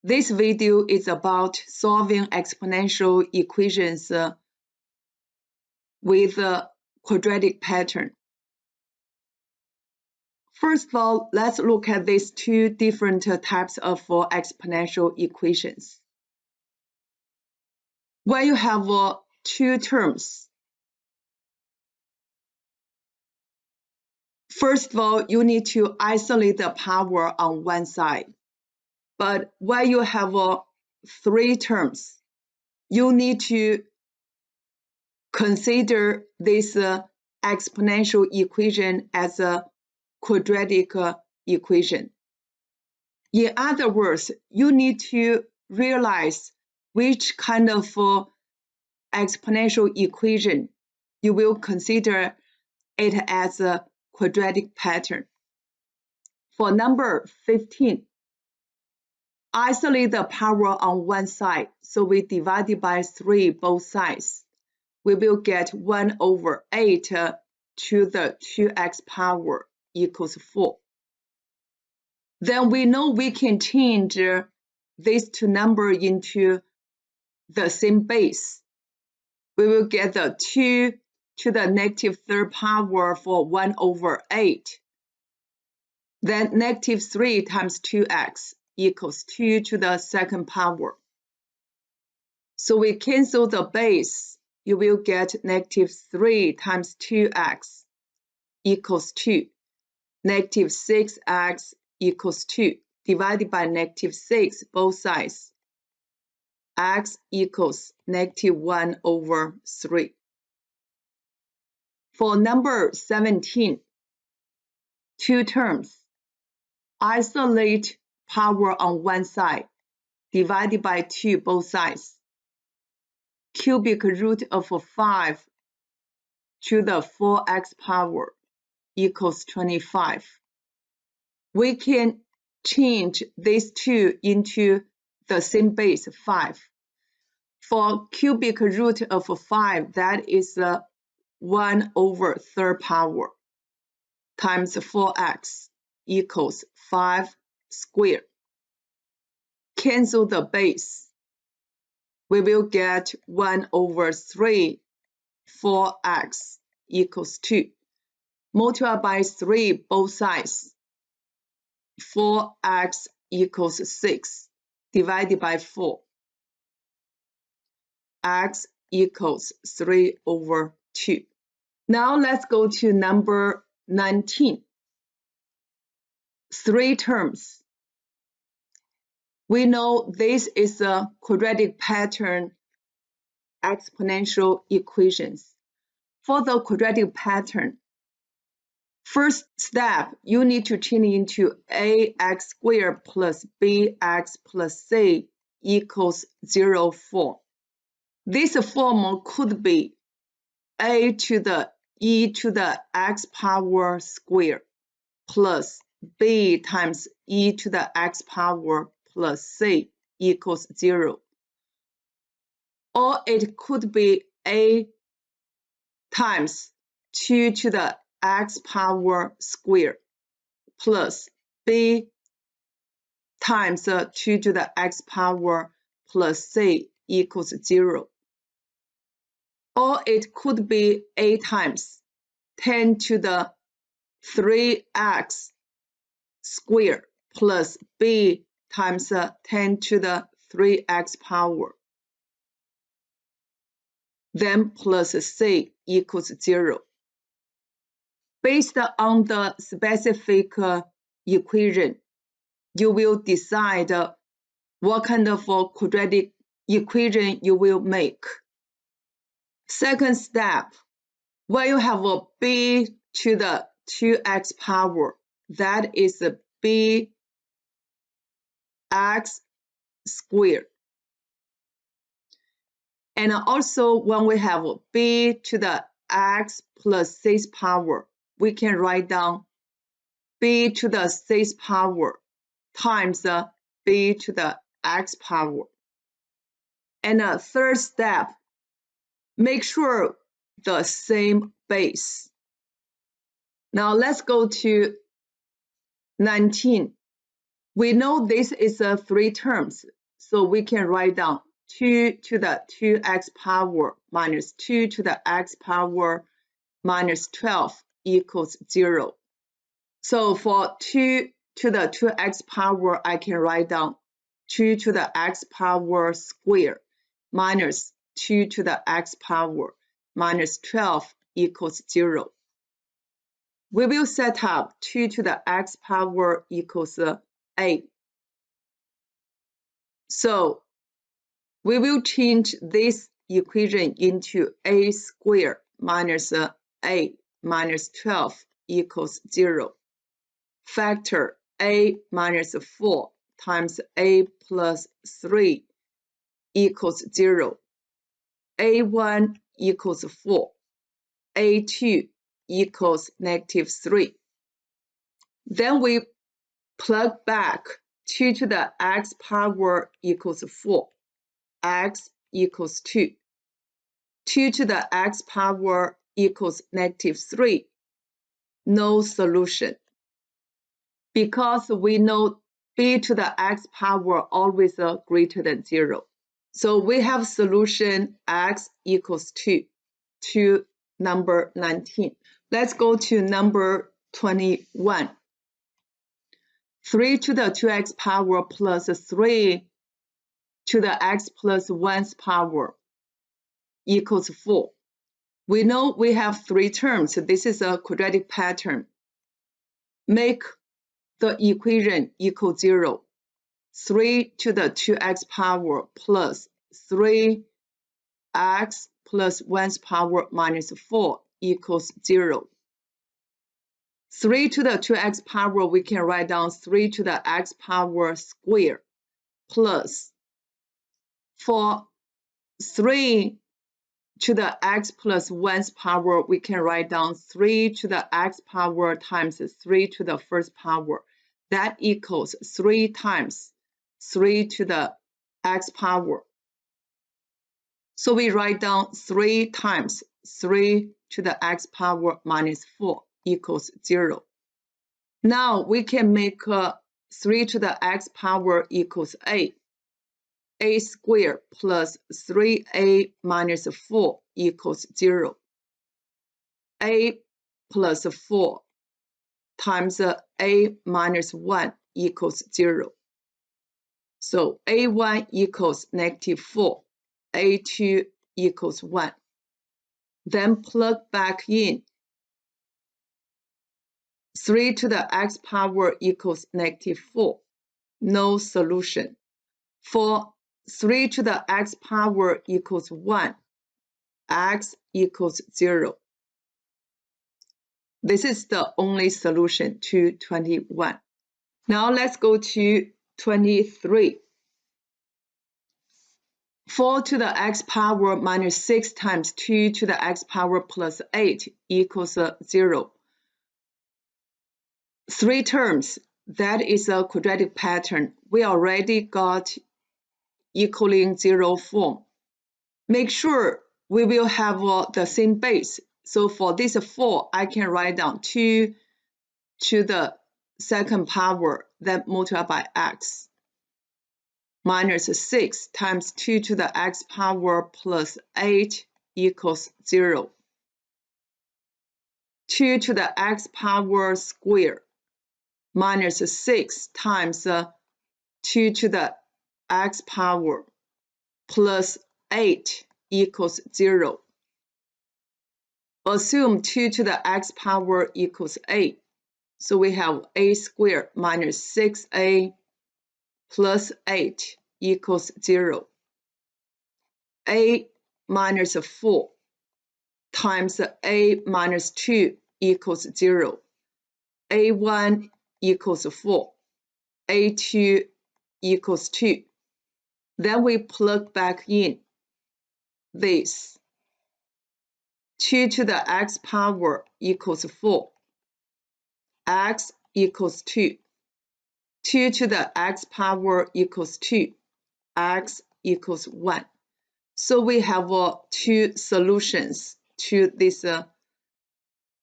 This video is about solving exponential equations with a quadratic pattern. First of all, let's look at these two different types of exponential equations. When you have two terms, first of all, you need to isolate the power on one side. But when you have three terms, you need to consider this exponential equation as a quadratic equation. In other words, you need to realize which kind of exponential equation you will consider it as a quadratic pattern. For number 15, isolate the power on one side, so we divide it by 3 both sides. We will get 1 over 8 to the 2x power equals 4. Then we know we can change these two numbers into the same base. We will get the 2 to the negative third power for 1 over 8. Then negative 3 times 2x equals 2 to the second power. So we cancel the base. You will get negative 3 times 2x equals 2. Negative 6x equals 2, divided by negative 6 both sides. X equals negative 1 over 3. For number 17, two terms. Isolate power on one side, divided by 2 both sides. Cubic root of 5 to the 4x power equals 25. We can change these two into the same base, 5. For cubic root of 5, that is 1 over third power times 4x equals 5 squared. Cancel the base. We will get 1 over 3, 4x equals 2. Multiply by 3 both sides. 4x equals 6, divided by 4. X equals 3 over 2. Now let's go to number 19. Three terms. We know this is a quadratic pattern exponential equations. For the quadratic pattern, first step, you need to change into ax squared plus bx plus c equals 0 form. This form could be a to the e to the x power squared plus b times e to the x power plus c equals 0. Or it could be a times 2 to the x power squared plus b times 2 to the x power plus c equals 0. Or it could be a times 10 to the 3x squared plus b times 10 to the 3x power, then plus c equals 0. Based on the specific equation, you will decide what kind of quadratic equation you will make. Second step, when you have a b to the 2x power, that is a bx squared. And also when we have b to the x plus 6 power, we can write down b to the 6 power times b to the x power. And a third step, make sure the same base. Now let's go to 19. We know this is a 3 terms, so we can write down 2 to the 2x power minus 2 to the x power minus 12 equals 0. So for 2 to the 2x power, I can write down 2 to the x power square minus 2 to the x power minus 12 equals 0. We will set up 2 to the x power equals 8. So we will change this equation into a squared minus 8 minus 12 equals 0. Factor a minus 4 times a plus 3 equals 0. a1 equals 4. a2 equals negative 3. Then we plug back 2 to the x power equals 4. X equals 2. 2 to the x power equals negative 3. No solution. Because we know b to the x power always greater than 0. So we have solution x equals 2 to number 19. Let's go to number 21. 3 to the 2x power plus 3 to the x plus 1's power equals 4. We know we have 3 terms. This is a quadratic pattern. Make the equation equal 0. 3 to the 2x power plus 3x plus 1's power minus 4 equals 0. 3 to the 2x power, we can write down 3 to the x power square plus, for 3 to the x plus 1's power, we can write down 3 to the x power times 3 to the first power. That equals 3 times 3 to the x power. So we write down 3 times 3 to the x power minus 4 equals 0. Now we can make 3 to the x power equals a. a squared plus 3a minus 4 equals 0. a plus 4 times a minus 1 equals 0. So a1 equals negative 4. a2 equals 1. Then plug back in 3 to the x power equals negative 4. No solution. For 3 to the x power equals 1. X equals 0. This is the only solution to 21. Now let's go to 23. 4 to the x power minus 6 times 2 to the x power plus 8 equals 0. 3 terms, that is a quadratic pattern. We already got equaling 0 form. Make sure we will have the same base. So for this 4, I can write down 2 to the second power, then multiplied by x, minus 6 times 2 to the x power plus 8 equals 0. 2 to the x power square minus 6 times 2 to the x power plus 8 equals 0. Assume 2 to the x power equals a. So we have a squared minus 6a plus 8 equals 0. a minus 4 times a minus 2 equals 0. a1 equals 4. a2 equals 2. Then we plug back in this. 2 to the x power equals 4. X equals 2. 2 to the x power equals 2. X equals 1. So we have 2 solutions to this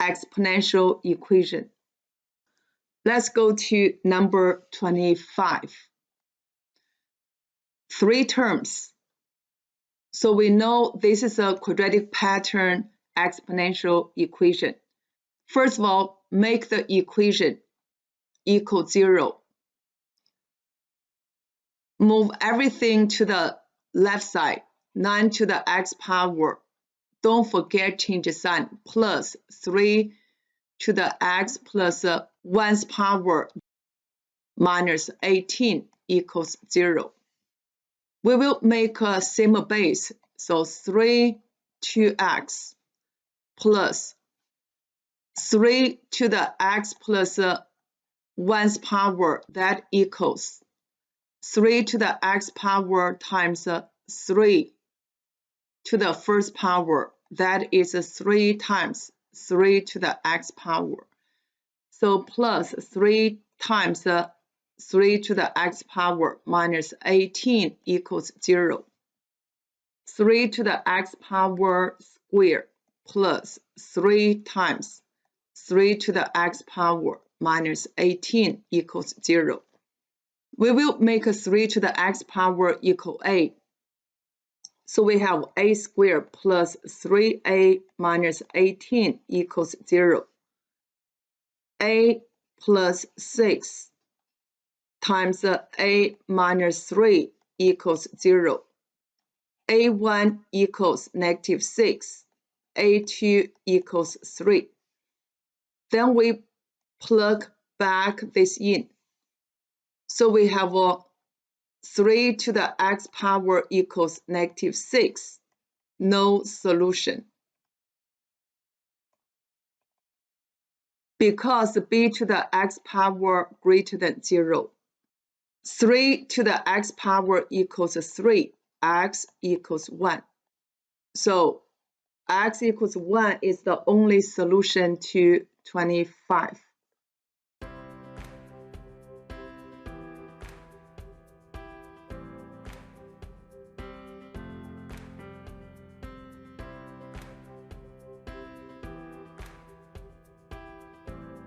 exponential equation. Let's go to number 25. 3 terms. So we know this is a quadratic pattern exponential equation. First of all, make the equation equal 0. Move everything to the left side, 9 to the x power. Don't forget change the sign, plus 3 to the x plus 1's power minus 18 equals 0. We will make a same base, so 3 to x plus 3 to the x plus 1's power, that equals 3 to the x power times 3 to the first power, that is 3 times 3 to the x power. So plus 3 times 3 to the x power minus 18 equals 0. 3 to the x power squared plus 3 times 3 to the x power minus 18 equals 0. We will make a 3 to the x power equal a. So we have a squared plus 3a minus 18 equals 0. A plus 6 times a minus 3 equals 0. A1 equals negative 6. A2 equals 3. Then we plug back this in. So we have 3 to the x power equals negative 6. No solution. Because b to the x power greater than 0. 3 to the x power equals 3. X equals 1. So x equals 1 is the only solution to 25.